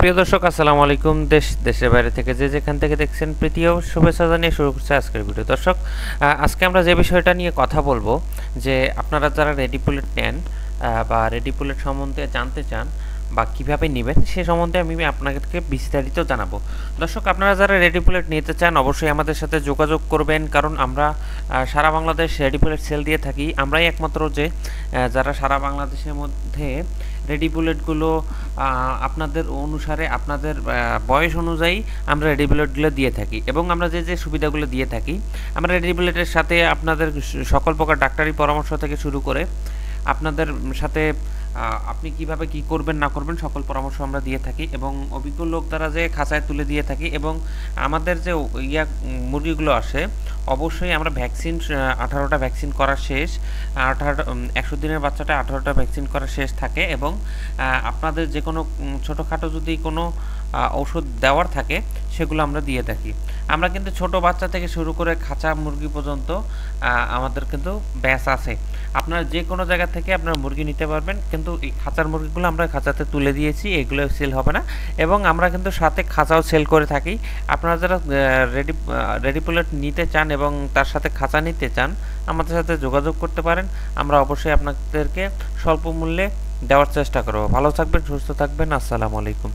প্রিয় দর্শক আসসালামু আলাইকুম। দেশের বাইরে থেকে যেখান থেকে দেখছেন প্রীতি ও শুভেচ্ছা জানিয়ে শুরু করছে আজকের ভিডিও। দর্শক, আজকে আমরা যে বিষয়টা নিয়ে কথা বলবো, যে আপনারা যারা রেডি বুলেট নেন বা রেডি বুলেট সম্বন্ধে জানতে চান বা কিভাবে নেবেন সে সম্বন্ধে আমি আপনাদেরকে বিস্তারিত জানাবো। দর্শক, আপনারা যারা রেডি বুলেট নিতে চান অবশ্যই আমাদের সাথে যোগাযোগ করবেন, কারণ আমরা সারা বাংলাদেশ রেডি বুলেট সেল দিয়ে থাকি। আমরাই একমাত্র যে যারা সারা বাংলাদেশের মধ্যে রেডি বুলেটগুলো আপনাদের অনুসারে আপনাদের বয়স অনুযায়ী আমরা রেডি বুলেটগুলো দিয়ে থাকি, এবং আমরা যে সুবিধাগুলো দিয়ে থাকি, আমরা রেডি বুলেটের সাথে আপনাদের সকল প্রকার ডাক্তারি পরামর্শ থেকে শুরু করে আপনাদের সাথে আপনি কিভাবে কি করবেন না করবেন সকল পরামর্শ আমরা দিয়ে থাকি, এবং অভিজ্ঞ লোক দ্বারা যে খাঁচায় তুলে দিয়ে থাকি। এবং আমাদের যে মুরগিগুলো আসে অবশ্যই আমরা ভ্যাকসিন 18টা ভ্যাকসিন করা শেষ, 100 দিনের বাচ্চাটা 18টা ভ্যাকসিন করা শেষ থাকে। এবং আপনাদের যে কোনো ছোটোখাটো যদি কোনো ঔষধ দেওয়ার থাকে সেগুলো আমরা দিয়ে থাকি। আমরা কিন্তু ছোট বাচ্চা থেকে শুরু করে খাঁচা মুরগি পর্যন্ত আমাদের কিন্তু ব্যাচ আছে। আপনারা যে কোনো জায়গা থেকে আপনারা মুরগি নিতে পারবেন, কিন্তু এই খাঁচার মুরগিগুলো আমরা খাঁচাতে তুলে দিয়েছি, এগুলো সেল হবে না। এবং আমরা কিন্তু সাথে খাঁচাও সেল করে থাকি। আপনারা যারা রেডি বুলেট নিতে চান এবং তার সাথে খাঁচা নিতে চান আমাদের সাথে যোগাযোগ করতে পারেন। আমরা অবশ্যই আপনাদেরকে স্বল্প মূল্যে দেওয়ার চেষ্টা করব। ভালো থাকবেন, সুস্থ থাকবেন। আসসালামু আলাইকুম।